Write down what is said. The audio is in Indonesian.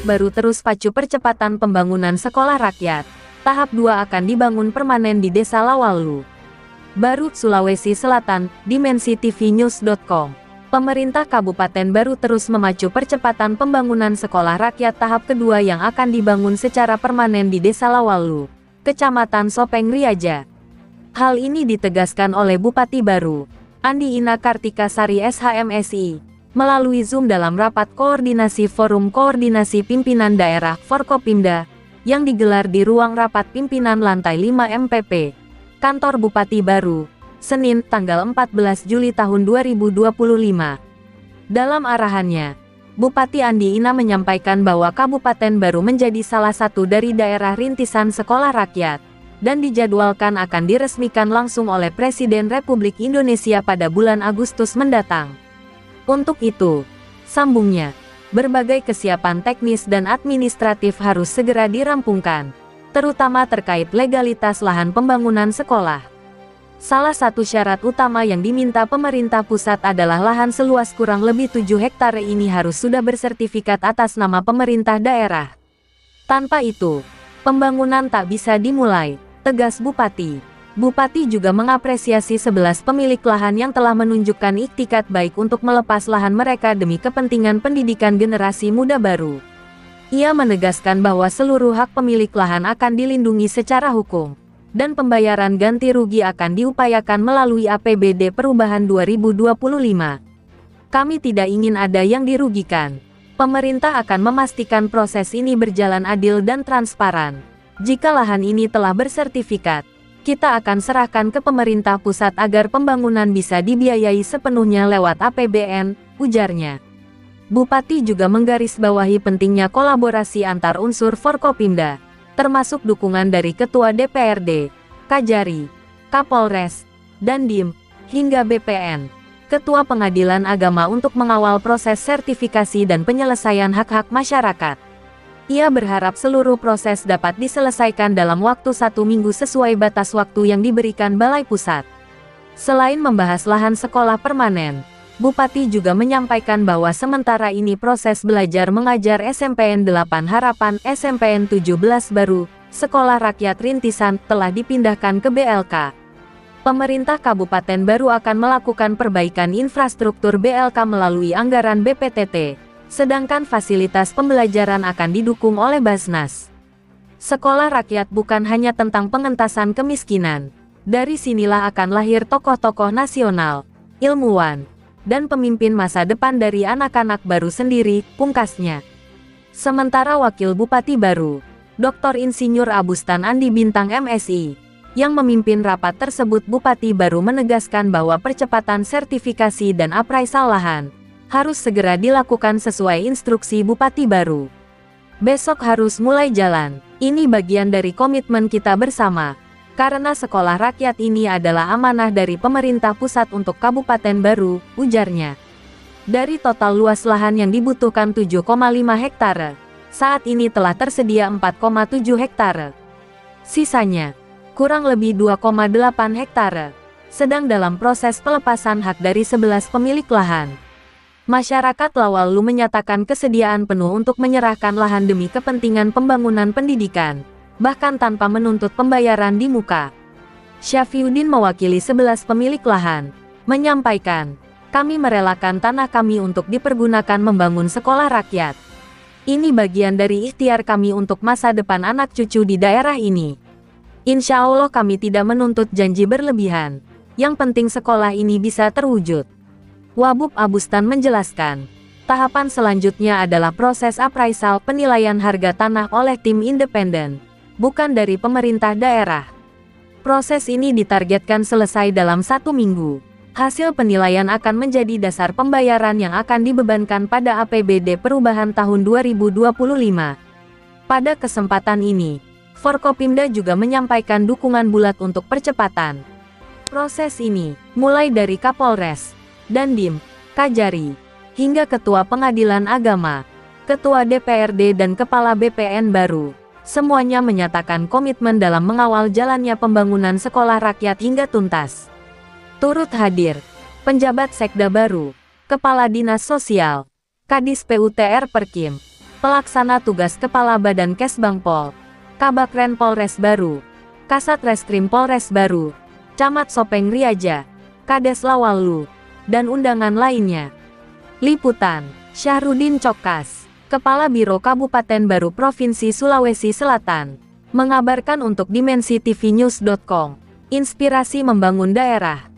baru terus pacu percepatan pembangunan sekolah rakyat. Tahap 2 akan dibangun permanen di Desa Lawalu Baru, Sulawesi Selatan, dimensitv.news.com. Pemerintah Kabupaten Baru terus memacu percepatan pembangunan sekolah rakyat tahap kedua yang akan dibangun secara permanen di Desa Lawalu, Kecamatan Sopeng Riaja. Hal ini ditegaskan oleh Bupati Baru, Andi Ina Kartika Sari SHMSI, melalui Zoom dalam rapat koordinasi Forum Koordinasi Pimpinan Daerah Forkopimda, yang digelar di ruang rapat pimpinan lantai 5 MPP, Kantor Bupati Baru, Senin, tanggal 14 Juli tahun 2025. Dalam arahannya, Bupati Andi Ina menyampaikan bahwa Kabupaten Baru menjadi salah satu dari daerah rintisan sekolah rakyat, dan dijadwalkan akan diresmikan langsung oleh Presiden Republik Indonesia pada bulan Agustus mendatang. Untuk itu, sambungnya, berbagai kesiapan teknis dan administratif harus segera dirampungkan, terutama terkait legalitas lahan pembangunan sekolah. Salah satu syarat utama yang diminta pemerintah pusat adalah lahan seluas kurang lebih 7 hektare ini harus sudah bersertifikat atas nama pemerintah daerah. Tanpa itu, pembangunan tak bisa dimulai, tegas Bupati. Bupati juga mengapresiasi 11 pemilik lahan yang telah menunjukkan iktikat baik untuk melepas lahan mereka demi kepentingan pendidikan generasi muda baru. Ia menegaskan bahwa seluruh hak pemilik lahan akan dilindungi secara hukum, dan pembayaran ganti rugi akan diupayakan melalui APBD Perubahan 2025. Kami tidak ingin ada yang dirugikan. Pemerintah akan memastikan proses ini berjalan adil dan transparan. Jika lahan ini telah bersertifikat, kita akan serahkan ke pemerintah pusat agar pembangunan bisa dibiayai sepenuhnya lewat APBN, ujarnya. Bupati juga menggarisbawahi pentingnya kolaborasi antar unsur Forkopimda, termasuk dukungan dari Ketua DPRD, Kajari, Kapolres, Dandim, hingga BPN, Ketua Pengadilan Agama untuk mengawal proses sertifikasi dan penyelesaian hak-hak masyarakat. Ia berharap seluruh proses dapat diselesaikan dalam waktu 1 minggu sesuai batas waktu yang diberikan Balai Pusat. Selain membahas lahan sekolah permanen, Bupati juga menyampaikan bahwa sementara ini proses belajar mengajar SMPN 8 Harapan SMPN 17 Baru, Sekolah Rakyat Rintisan, telah dipindahkan ke BLK. Pemerintah Kabupaten Baru akan melakukan perbaikan infrastruktur BLK melalui anggaran BPTT, sedangkan fasilitas pembelajaran akan didukung oleh Basnas. Sekolah rakyat bukan hanya tentang pengentasan kemiskinan. Dari sinilah akan lahir tokoh-tokoh nasional, ilmuwan, dan pemimpin masa depan dari anak-anak baru sendiri, pungkasnya. Sementara Wakil Bupati Baru, Dr. Insinyur Abustan Andi Bintang MSI, yang memimpin rapat tersebut, Bupati Baru menegaskan bahwa percepatan sertifikasi dan apraisal lahan harus segera dilakukan sesuai instruksi Bupati Baru. Besok harus mulai jalan, ini bagian dari komitmen kita bersama. Karena sekolah rakyat ini adalah amanah dari pemerintah pusat untuk Kabupaten Baru, ujarnya. Dari total luas lahan yang dibutuhkan 7,5 hektare, saat ini telah tersedia 4,7 hektare. Sisanya, kurang lebih 2,8 hektare, sedang dalam proses pelepasan hak dari 11 pemilik lahan. Masyarakat Lawalu menyatakan kesediaan penuh untuk menyerahkan lahan demi kepentingan pembangunan pendidikan, bahkan tanpa menuntut pembayaran di muka. Syafiuddin mewakili 11 pemilik lahan, menyampaikan, kami merelakan tanah kami untuk dipergunakan membangun sekolah rakyat. Ini bagian dari ikhtiar kami untuk masa depan anak cucu di daerah ini. Insya Allah kami tidak menuntut janji berlebihan. Yang penting sekolah ini bisa terwujud. Wabub Abustan menjelaskan, tahapan selanjutnya adalah proses apraisal penilaian harga tanah oleh tim independen, bukan dari pemerintah daerah. Proses ini ditargetkan selesai dalam 1 minggu. Hasil penilaian akan menjadi dasar pembayaran yang akan dibebankan pada APBD Perubahan tahun 2025. Pada kesempatan ini, Forkopimda juga menyampaikan dukungan bulat untuk percepatan proses ini, mulai dari Kapolres, Dandim, Kajari, hingga Ketua Pengadilan Agama, Ketua DPRD dan Kepala BPN Baru. Semuanya menyatakan komitmen dalam mengawal jalannya pembangunan sekolah rakyat hingga tuntas. Turut hadir, penjabat Sekda Baru, Kepala Dinas Sosial, Kadis PUTR Perkim, Pelaksana Tugas Kepala Badan Kesbangpol, Kabakren Polres Baru, Kasat Reskrim Polres Baru, Camat Sopeng Riaja, Kades Lawallu, dan undangan lainnya. Liputan, Syahrudin Cokas, Kepala Biro Kabupaten Baru Provinsi Sulawesi Selatan, mengabarkan untuk dimensitv.news.com. Inspirasi membangun daerah.